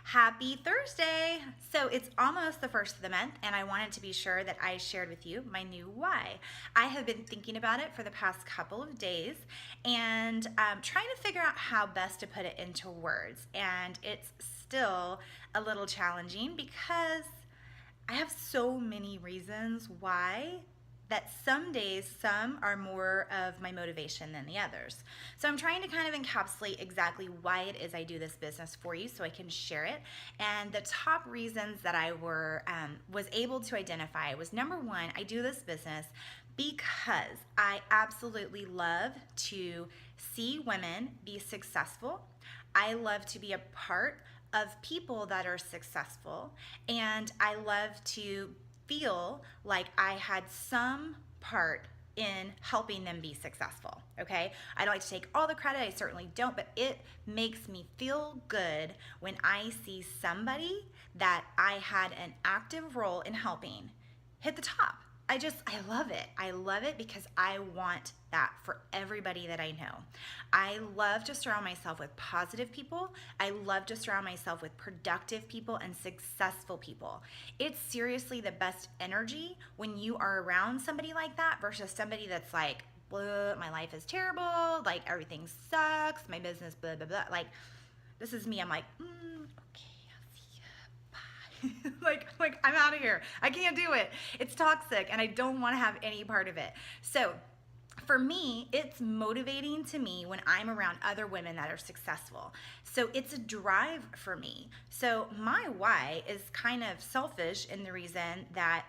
Happy Thursday! So it's almost the first of the month, and I wanted to be sure that I shared with you my new why. I have been thinking about it for the past couple of days and trying to figure out how best to put it into words. And it's still a little challenging because I have so many reasons why that some days some are more of my motivation than the others. So I'm trying to kind of encapsulate exactly why it is I do this business for you so I can share it. And the top reasons that I was able to identify was, number one, I do this business because I absolutely love to see women be successful. I love to be a part of people that are successful, and I love to feel like I had some part in helping them be successful, okay? I don't like to take all the credit, I certainly don't, but it makes me feel good when I see somebody that I had an active role in helping hit the top. I love it. I love it because I want that for everybody that I know. I love to surround myself with positive people. I love to surround myself with productive people and successful people. It's seriously the best energy when you are around somebody like that versus somebody that's like, blah, my life is terrible, like everything sucks, my business, blah, blah, blah. Like, this is me. I'm like, like I'm out of here. I can't do it. It's toxic and I don't want to have any part of it. So for me, it's motivating to me when I'm around other women that are successful. So it's a drive for me. So my why is kind of selfish in the reason that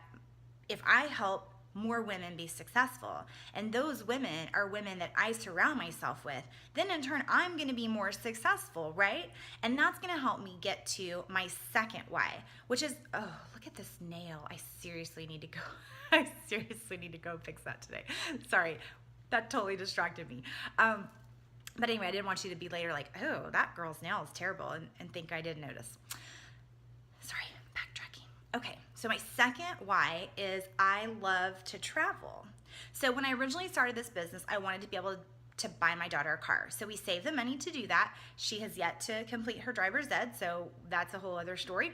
if I help more women be successful, and those women are women that I surround myself with, then in turn I'm going to be more successful, right? And that's going to help me get to my second why, which is, oh, look at this nail. I seriously need to go. I seriously need to go fix that today. Sorry, that totally distracted me. But anyway, I didn't want you to be later like, oh, that girl's nail is terrible, and think I did notice. Sorry, backtracking. Okay, so my second why is I love to travel. So when I originally started this business, I wanted to be able to buy my daughter a car. So we saved the money to do that. She has yet to complete her driver's ed, so that's a whole other story.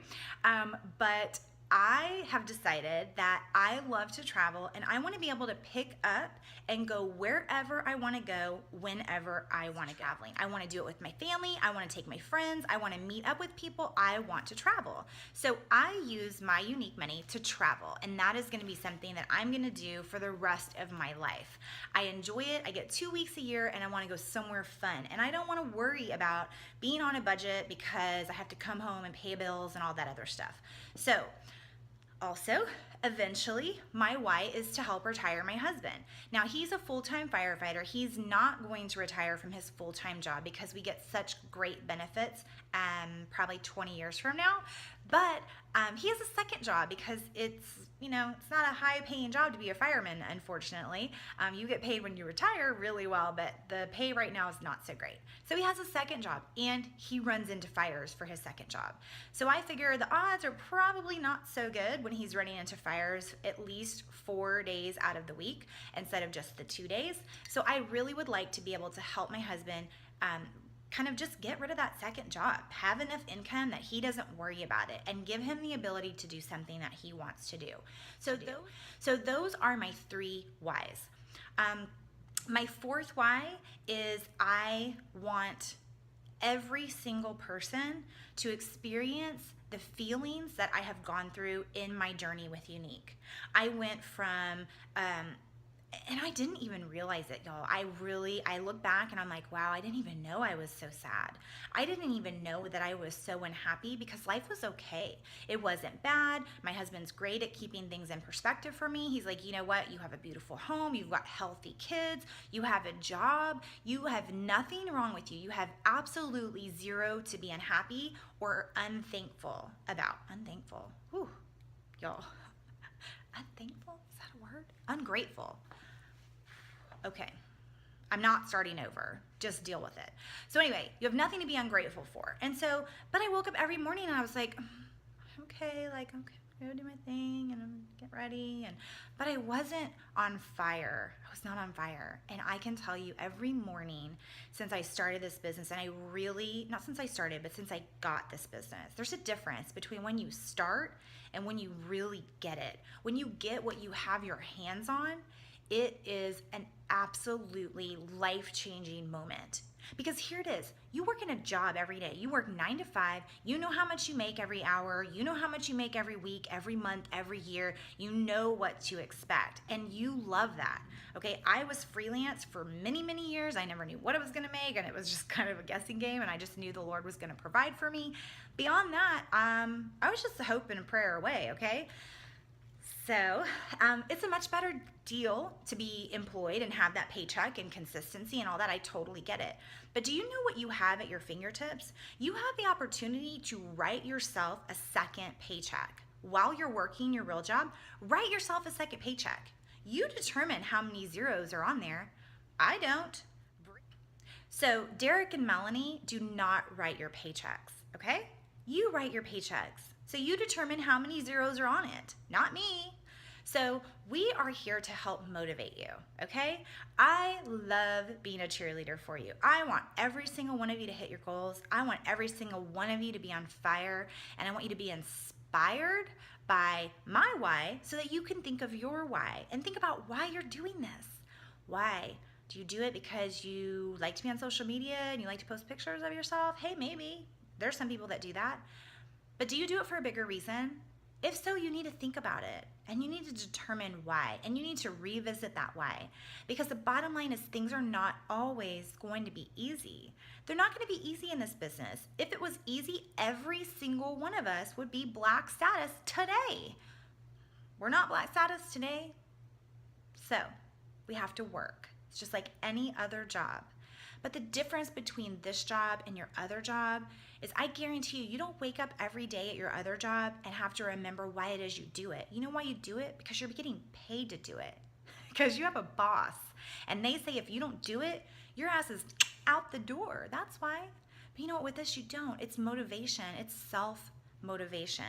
But I have decided that I love to travel and I want to be able to pick up and go wherever I want to go whenever I want to travel. I want to do it with my family. I want to take my friends. I want to meet up with people. I want to travel. So I use my Younique money to travel, and that is going to be something that I'm going to do for the rest of my life. I enjoy it. I get 2 weeks a year and I want to go somewhere fun, and I don't want to worry about being on a budget because I have to come home and pay bills and all that other stuff. So also, eventually, my why is to help retire my husband. Now, he's a full-time firefighter. He's not going to retire from his full-time job because we get such great benefits probably 20 years from now. But he has a second job because it's not a high-paying job to be a fireman, unfortunately. You get paid when you retire really well, but the pay right now is not so great. So he has a second job, and he runs into fires for his second job. So I figure the odds are probably not so good when he's running into fires at least 4 days out of the week instead of just the 2 days. So I really would like to be able to help my husband kind of just get rid of that second job, have enough income that he doesn't worry about it, and give him the ability to do something that he wants to do. So those are my three whys. My fourth why is I want every single person to experience the feelings that I have gone through in my journey with Younique. I went from and I didn't even realize it, y'all. I look back and I'm like, wow, I didn't even know I was so sad. I didn't even know that I was so unhappy because life was okay. It wasn't bad. My husband's great at keeping things in perspective for me. He's like, you know what? You have a beautiful home. You've got healthy kids. You have a job. You have nothing wrong with you. You have absolutely zero to be unhappy or unthankful about. Unthankful. Whew, y'all. Unthankful? Is that a word? Ungrateful. Okay, I'm not starting over. Just deal with it. So anyway, you have nothing to be ungrateful for. And so, but I woke up every morning and I was like, okay, go do my thing and get ready. But I wasn't on fire. I was not on fire. And I can tell you every morning since I started this business, and I really, not since I started, but since I got this business, there's a difference between when you start and when you really get it. When you get what you have your hands on, it is an absolutely life-changing moment. Because here it is, you work in a job every day. You work 9 to 5. You know how much you make every hour. You know how much you make every week, every month, every year. You know what to expect, and you love that. Okay, I was freelance for many, many years. I never knew what I was gonna make, and it was just kind of a guessing game, and I just knew the Lord was gonna provide for me. Beyond that, I was just a hope and a prayer away, okay? So it's a much better deal to be employed and have that paycheck and consistency and all that. I totally get it. But do you know what you have at your fingertips? You have the opportunity to write yourself a second paycheck. While you're working your real job, write yourself a second paycheck. You determine how many zeros are on there. I don't. So Derek and Melanie do not write your paychecks, okay? You write your paychecks. So you determine how many zeros are on it, not me. So we are here to help motivate you, okay? I love being a cheerleader for you. I want every single one of you to hit your goals. I want every single one of you to be on fire, and I want you to be inspired by my why so that you can think of your why and think about why you're doing this. Why? Do you do it because you like to be on social media and you like to post pictures of yourself? Hey, maybe. There's some people that do that. But do you do it for a bigger reason? If so, you need to think about it, and you need to determine why, and you need to revisit that why. Because the bottom line is things are not always going to be easy. They're not going to be easy in this business. If it was easy, every single one of us would be black status today. We're not black status today, so we have to work. It's just like any other job. But the difference between this job and your other job is I guarantee you, you don't wake up every day at your other job and have to remember why it is you do it. You know why you do it? Because you're getting paid to do it. Because you have a boss. And they say if you don't do it, your ass is out the door. That's why. But you know what? With this, you don't. It's motivation. It's self-motivation.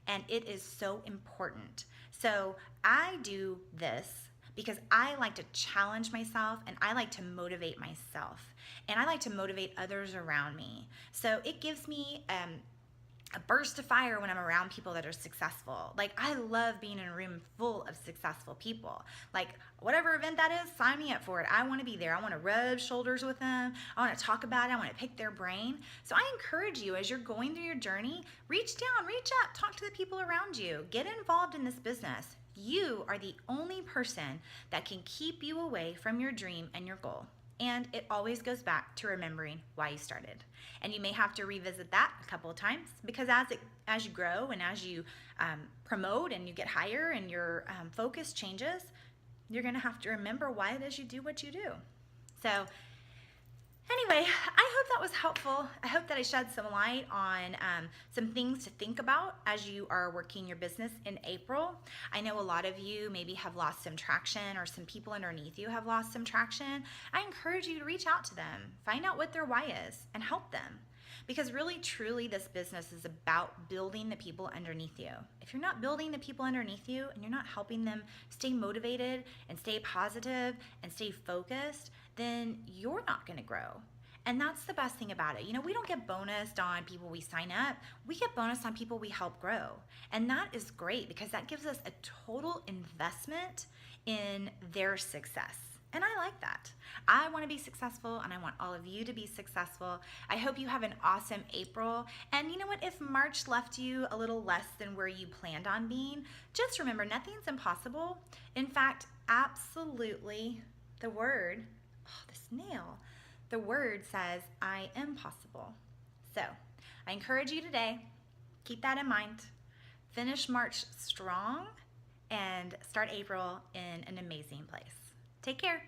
And it is so important. So I do this because I like to challenge myself and I like to motivate myself. And I like to motivate others around me. So it gives me a burst of fire when I'm around people that are successful. Like, I love being in a room full of successful people. Like, whatever event that is, sign me up for it. I want to be there. I want to rub shoulders with them. I want to talk about it. I want to pick their brain. So I encourage you, as you're going through your journey, reach down, reach up, talk to the people around you. Get involved in this business. You are the only person that can keep you away from your dream and your goal. And it always goes back to remembering why you started. And you may have to revisit that a couple of times, because as you grow and as you promote and you get higher and your focus changes, you're going to have to remember why it is you do what you do. So anyway, I hope that was helpful. I hope that I shed some light on some things to think about as you are working your business in April. I know a lot of you maybe have lost some traction, or some people underneath you have lost some traction. I encourage you to reach out to them, find out what their why is, and help them. Because really, truly, this business is about building the people underneath you. If you're not building the people underneath you and you're not helping them stay motivated and stay positive and stay focused, then you're not going to grow. And that's the best thing about it. You know, we don't get bonused on people we sign up. We get bonus on people we help grow. And that is great, because that gives us a total investment in their success. And I like that. I want to be successful, and I want all of you to be successful. I hope you have an awesome April. And you know what? If March left you a little less than where you planned on being, just remember, nothing's impossible. In fact, absolutely, the word, the word says, I am possible. So I encourage you today, keep that in mind. Finish March strong and start April in an amazing place. Take care.